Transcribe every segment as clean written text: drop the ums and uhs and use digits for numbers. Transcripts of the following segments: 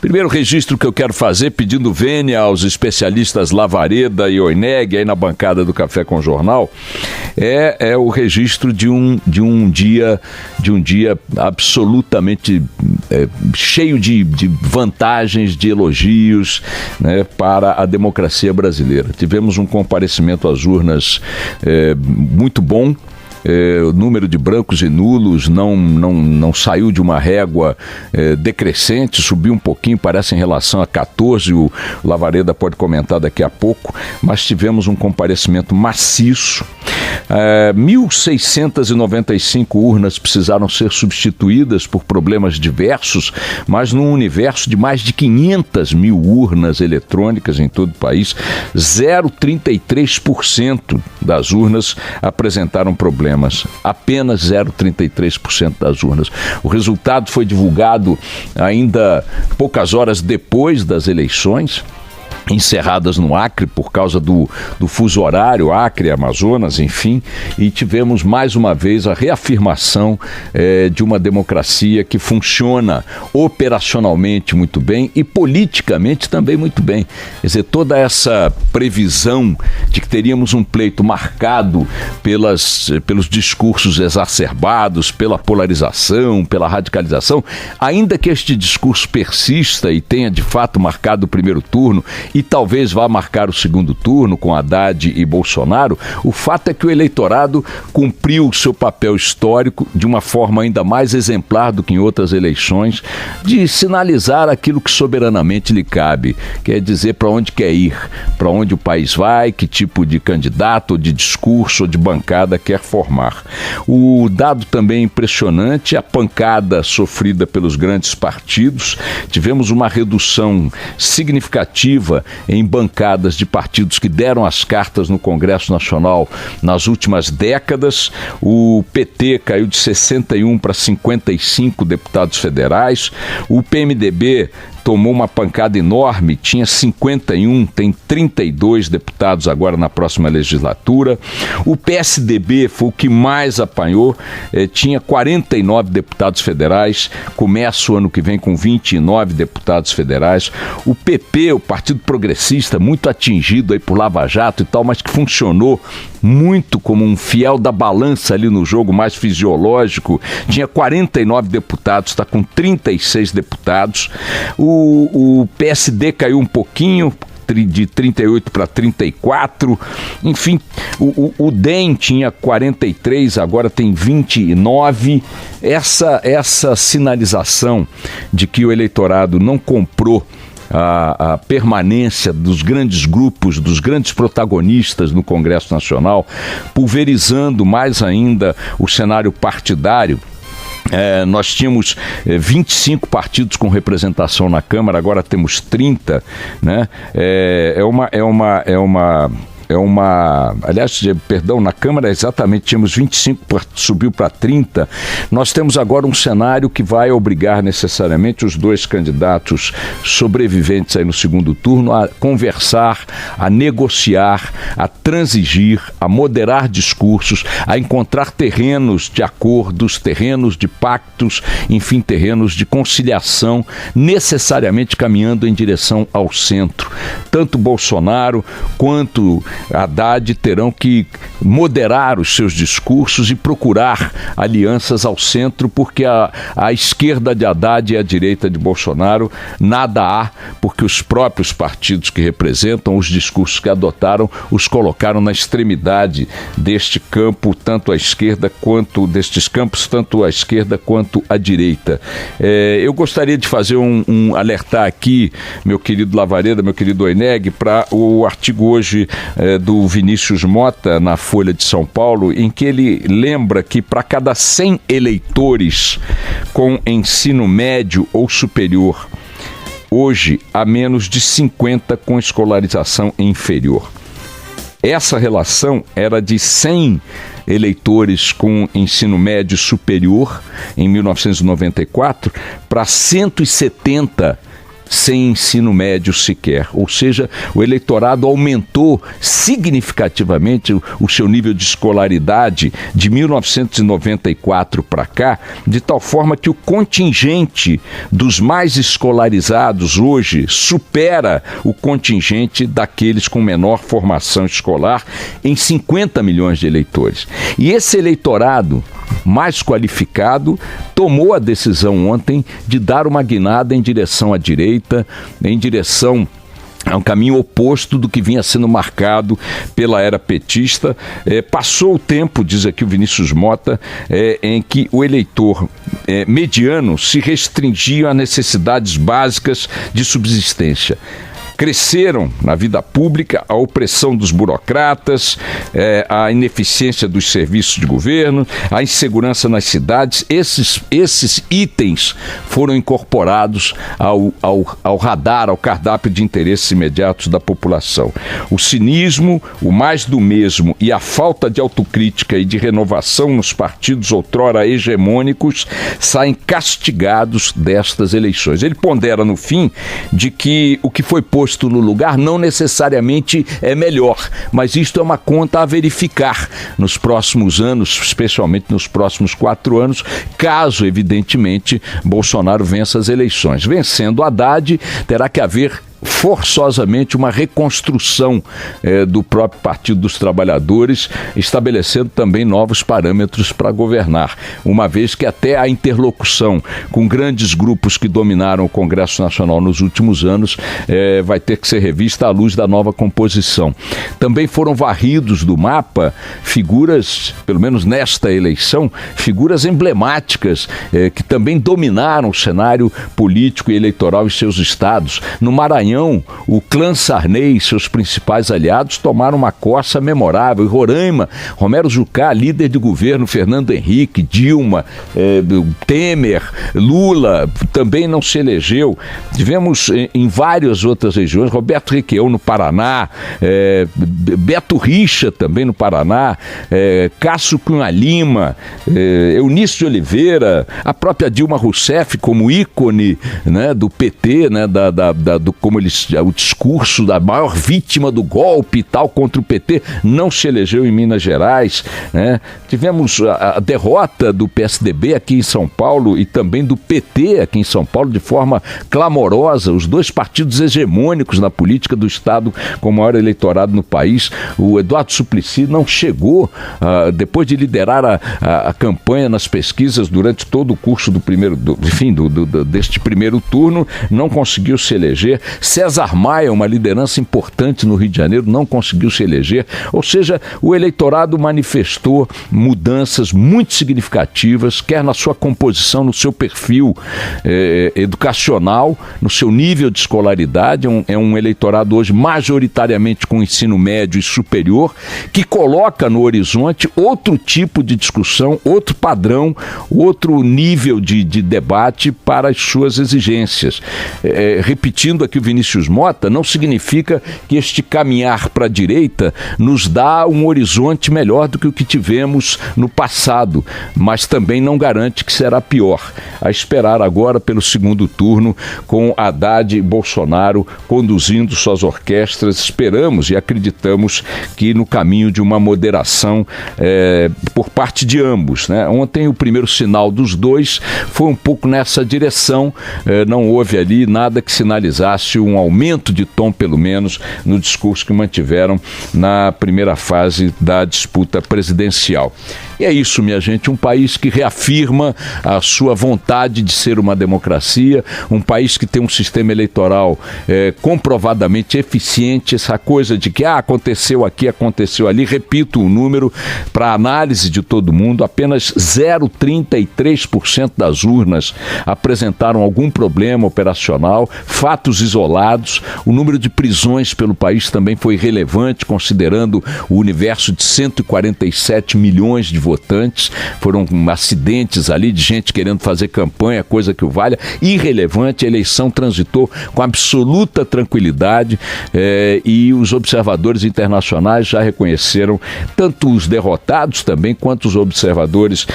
Primeiro registro que eu quero fazer, pedindo vênia aos especialistas Lavareda e Oineg, aí na bancada do Café com o Jornal, é o registro de um dia absolutamente cheio de vantagens, de elogios, né, para a democracia brasileira. Tivemos um comparecimento às urnas muito bom. O número de brancos e nulos não saiu de uma régua decrescente, subiu um pouquinho, parece em relação a 14, o Lavareda pode comentar daqui a pouco, mas tivemos um comparecimento maciço. 1.695 urnas precisaram ser substituídas por problemas diversos, mas num universo de mais de 500 mil urnas eletrônicas em todo o país, 0,33% das urnas apresentaram problemas, apenas 0,33% das urnas. O resultado foi divulgado ainda poucas horas depois das eleições, encerradas no Acre por causa do fuso horário, Acre, Amazonas, enfim, e tivemos mais uma vez a reafirmação de uma democracia que funciona operacionalmente muito bem e politicamente também muito bem. Quer dizer, toda essa previsão de que teríamos um pleito marcado pelos discursos exacerbados, pela polarização, pela radicalização, ainda que este discurso persista e tenha de fato marcado o primeiro turno e talvez vá marcar o segundo turno com Haddad e Bolsonaro, o fato é que o eleitorado cumpriu o seu papel histórico de uma forma ainda mais exemplar do que em outras eleições, de sinalizar aquilo que soberanamente lhe cabe, quer dizer para onde quer ir, para onde o país vai, que tipo de candidato, ou de discurso, ou de bancada quer formar. O dado também impressionante, a pancada sofrida pelos grandes partidos. Tivemos uma redução significativa em bancadas de partidos que deram as cartas no Congresso Nacional nas últimas décadas. O PT caiu de 61 para 55 deputados federais. O PMDB tomou uma pancada enorme, tinha 51, tem 32 deputados agora na próxima legislatura. O PSDB foi o que mais apanhou, tinha 49 deputados federais, começa o ano que vem com 29 deputados federais. O PP, o Partido Progressista, muito atingido aí por Lava Jato e tal, mas que funcionou muito como um fiel da balança ali no jogo mais fisiológico, tinha 49 deputados, está com 36 deputados. O PSD caiu um pouquinho, de 38 para 34, enfim, o DEM tinha 43, agora tem 29. Essa sinalização de que o eleitorado não comprou a permanência dos grandes grupos, dos grandes protagonistas no Congresso Nacional, pulverizando mais ainda o cenário partidário. Nós tínhamos 25 partidos com representação na Câmara, agora temos 30, né? Na Câmara exatamente tínhamos 25, subiu para 30. Nós temos agora um cenário que vai obrigar necessariamente os dois candidatos sobreviventes aí no segundo turno a conversar, a negociar, a transigir, a moderar discursos, a encontrar terrenos de acordos, terrenos de pactos, enfim, terrenos de conciliação, necessariamente caminhando em direção ao centro. Tanto Bolsonaro quanto Haddad terão que moderar os seus discursos e procurar alianças ao centro, porque a esquerda de Haddad e a direita de Bolsonaro nada há, porque os próprios partidos que representam, os discursos que adotaram, os colocaram na extremidade deste campo, tanto a esquerda quanto destes campos, tanto a esquerda quanto a direita. Eu gostaria de fazer alertar aqui, meu querido Lavareda, meu querido Oineg, para o artigo hoje do Vinícius Mota, na Folha de São Paulo, em que ele lembra que para cada 100 eleitores com ensino médio ou superior, hoje há menos de 50 com escolarização inferior. Essa relação era de 100 eleitores com ensino médio superior em 1994 para 170 sem ensino médio sequer. Ou seja, o eleitorado aumentou significativamente o seu nível de escolaridade de 1994 para cá, de tal forma que o contingente dos mais escolarizados hoje supera o contingente daqueles com menor formação escolar em 50 milhões de eleitores. E esse eleitorado mais qualificado tomou a decisão ontem de dar uma guinada em direção à direita, em direção a um caminho oposto do que vinha sendo marcado pela era petista. Passou o tempo, diz aqui o Vinícius Mota, em que o eleitor mediano se restringia a necessidades básicas de subsistência. Cresceram na vida pública a opressão dos burocratas, a ineficiência dos serviços de governo, a insegurança nas cidades. Esses itens foram incorporados ao radar, ao cardápio de interesses imediatos da população. O cinismo, o mais do mesmo e a falta de autocrítica e de renovação nos partidos outrora hegemônicos saem castigados destas eleições. Ele pondera no fim de que o que foi posto no lugar não necessariamente é melhor, mas isto é uma conta a verificar nos próximos anos, especialmente nos próximos 4 anos, caso, evidentemente, Bolsonaro vença as eleições. Vencendo Haddad, terá que haver forçosamente uma reconstrução do próprio Partido dos Trabalhadores, estabelecendo também novos parâmetros para governar, uma vez que até a interlocução com grandes grupos que dominaram o Congresso Nacional nos últimos anos vai ter que ser revista à luz da nova composição. Também foram varridos do mapa figuras, pelo menos nesta eleição, figuras emblemáticas que também dominaram o cenário político e eleitoral em seus estados. No Maranhão, o clã Sarney e seus principais aliados tomaram uma coça memorável. Em Roraima, Romero Jucá, líder de governo, Fernando Henrique, Dilma, Temer, Lula, também não se elegeu. Tivemos em várias outras regiões, Roberto Requião no Paraná, Beto Richa também no Paraná, Cássio Cunha Lima, Eunício de Oliveira, a própria Dilma Rousseff como ícone, né, do PT, né, como o discurso da maior vítima do golpe e tal contra o PT, não se elegeu em Minas Gerais, né? Tivemos a derrota do PSDB aqui em São Paulo e também do PT aqui em São Paulo de forma clamorosa, os dois partidos hegemônicos na política do Estado com o maior eleitorado no país. O Eduardo Suplicy não chegou, depois de liderar a campanha nas pesquisas durante todo o curso deste primeiro turno, não conseguiu se eleger. César Maia, uma liderança importante no Rio de Janeiro, não conseguiu se eleger. Ou seja, o eleitorado manifestou mudanças muito significativas, quer na sua composição, no seu perfil educacional, no seu nível de escolaridade. É um eleitorado hoje majoritariamente com ensino médio e superior, que coloca no horizonte outro tipo de discussão, outro padrão, outro nível de debate para as suas exigências. Repetindo aqui o Vinícius Mota, não significa que este caminhar para a direita nos dá um horizonte melhor do que o que tivemos no passado, mas também não garante que será pior. A esperar agora pelo segundo turno, com Haddad e Bolsonaro conduzindo suas orquestras, esperamos e acreditamos que no caminho de uma moderação por parte de ambos, né? Ontem o primeiro sinal dos dois foi um pouco nessa direção, não houve ali nada que sinalizasse um aumento de tom, pelo menos, no discurso que mantiveram na primeira fase da disputa presidencial. E é isso, minha gente, um país que reafirma a sua vontade de ser uma democracia, um país que tem um sistema eleitoral comprovadamente eficiente. Essa coisa de que aconteceu aqui, aconteceu ali, repito o número para análise de todo mundo, apenas 0,33% das urnas apresentaram algum problema operacional, fatos isolados encarcelados. O número de prisões pelo país também foi relevante, considerando o universo de 147 milhões de votantes. Foram acidentes ali de gente querendo fazer campanha, coisa que o valha. Irrelevante, a eleição transitou com absoluta tranquilidade e os observadores internacionais já reconheceram, tanto os derrotados também, quanto os observadores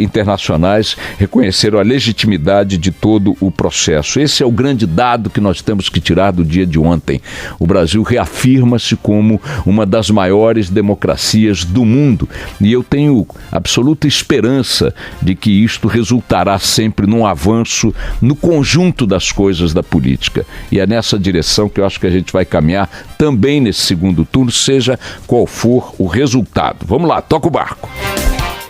internacionais reconheceram a legitimidade de todo o processo. Esse é o grande dado que nós temos que tirar do dia de ontem. O Brasil reafirma-se como uma das maiores democracias do mundo e eu tenho absoluta esperança de que isto resultará sempre num avanço no conjunto das coisas da política. E é nessa direção que eu acho que a gente vai caminhar também nesse segundo turno, seja qual for o resultado. Vamos lá, toca o barco.